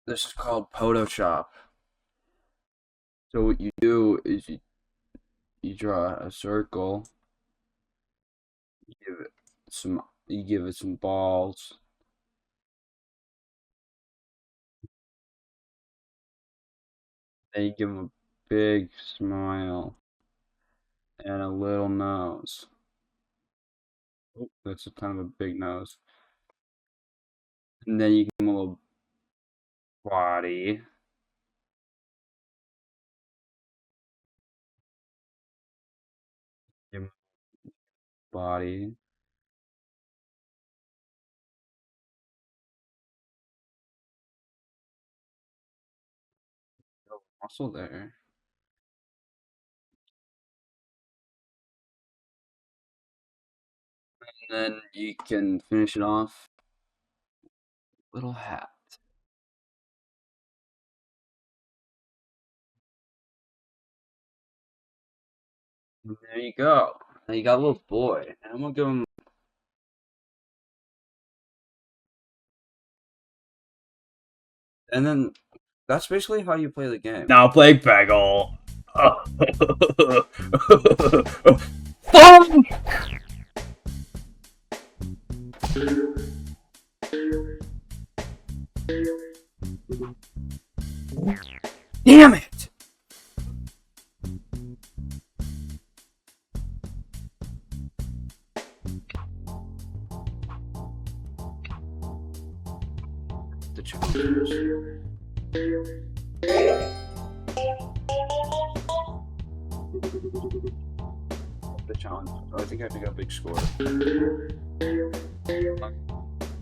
This is called Photoshop. So what you do is you draw a circle, you give it some balls, then you give them a big smile and a little nose. Oh, that's a kind of a big nose. And then you give them a little body. Give 'em a body. No muscle there. And then you can finish it off. Little hat. And there you go. Now you got a little boy. And I'm gonna give him. And then that's basically how you play the game. Now play pegle. Fuck! Damn it! The challengers. The challenge. Oh, I think I have to get a big score.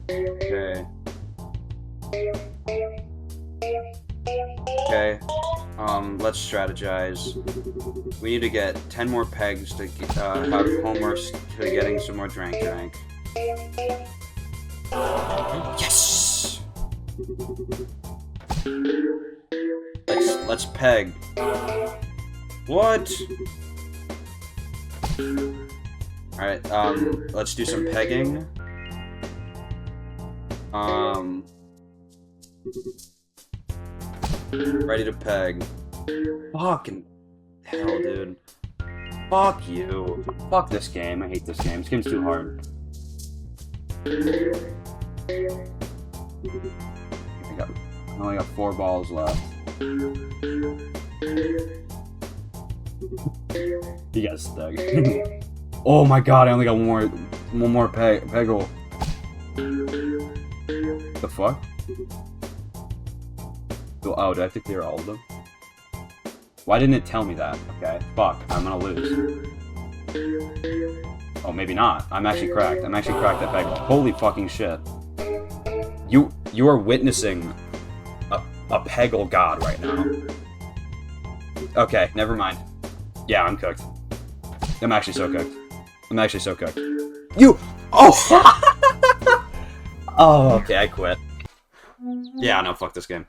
Okay. Okay. Let's strategize. We need to get 10 more pegs to have Homer to getting some more drank. Yes! Let's peg. What? Alright, let's do some pegging. Ready to peg. Fucking hell, dude. Fuck you. Fuck this game. I hate this game. This game's too hard. I only got 4 balls left. You got stuck. Oh my god, I only got one more pegle. The fuck? Oh, did I have to clear all of them? Why didn't it tell me that? Okay, fuck, I'm gonna lose. Oh, maybe not. I'm actually cracked. I'm actually cracked at pegle. Holy fucking shit. You are witnessing a pegle god right now. Okay, never mind. Yeah, I'm cooked. I'm actually so cooked. I'm actually so cooked. You! Oh! Oh, okay, I quit. Yeah, no, fuck this game.